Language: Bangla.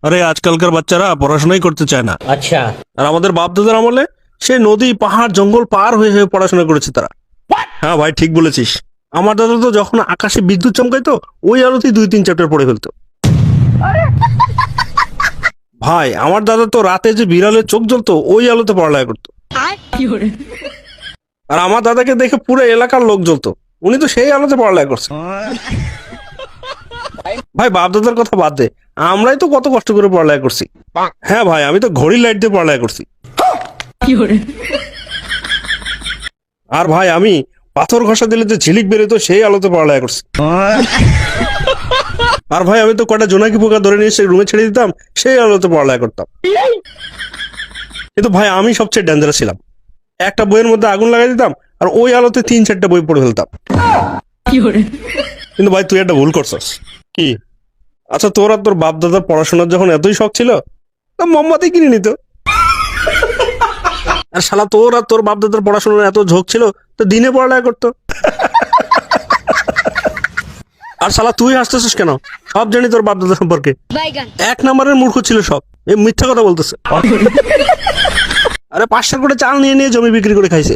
আরে আজকালকার বাচ্চারা পড়াশোনাই করতে চায় না। अच्छा। আর আমাদের বাপ দাদার আমলে সে নদী পাহাড় জঙ্গল পার হয়ে হয়ে পড়াশোনা করেছে তারা। হ্যাঁ ভাই, ঠিক বলেছিস। আমার দাদা তো যখন আকাশে বিদ্যুৎ চমকাইতো ওই আলোতেই 2-3 চ্যাপ্টার পড়ে ফেলতো। ভাই আমার দাদা তো রাতে যে বিড়ালের চোখ জ্বলতো ওই আলোতে পড়ালেখা করতো। আর আমার দাদাকে দেখে পুরো এলাকার লোক জ্বলতো, উনি তো সেই আলোতে পড়ালেখা করছে। ভাই বাপ দাদার কথা বাদ দে, আমরাই তো কত কষ্ট করে পড়ালেখা করছি। হ্যাঁ ভাই, আমি তো ঘড়ির লাইট দিয়ে পড়ালেখা করছি। আর ভাই আমি পাথর ঘষা দিলে যে ঝিলিক বেরোতো সেই আলোতে পড়ালেখা করছি। আর ভাই আমি তো কটা জোনাকি পোকা ধরে নিয়ে সেই রুমে ছেড়ে দিতাম, সেই আলোতে পড়ালেখা করতাম। কিন্তু ভাই আমি সবচেয়ে ডেঞ্জারাস ছিলাম। একটা বইয়ের মধ্যে আগুন লাগাই দিতাম আর ওই আলোতে 3-4টা বই পড়ে ফেলতাম। কিন্তু ভাই তুই একটা ভুল করছস। কি? আচ্ছা তোর আর তোর বাপ দাদার পড়াশোনার যখন এতই শখ ছিল তো মোমবাতি কিনে নিত। আর শালা তোর আর তোর বাপ দাদার পড়াশোনার এত ঝোঁক ছিল তো দিনে পড়ালেখা করতো। আর শালা তুই হাসতেছিস কেন? সব জানি তোর বাপ দাদা সম্পর্কে। 1 নম্বরের মূর্খ ছিল সব, এই মিথ্যা কথা বলতেছে। আরে 500 করে চাল নিয়ে নিয়ে জমি বিক্রি করে খাইছে।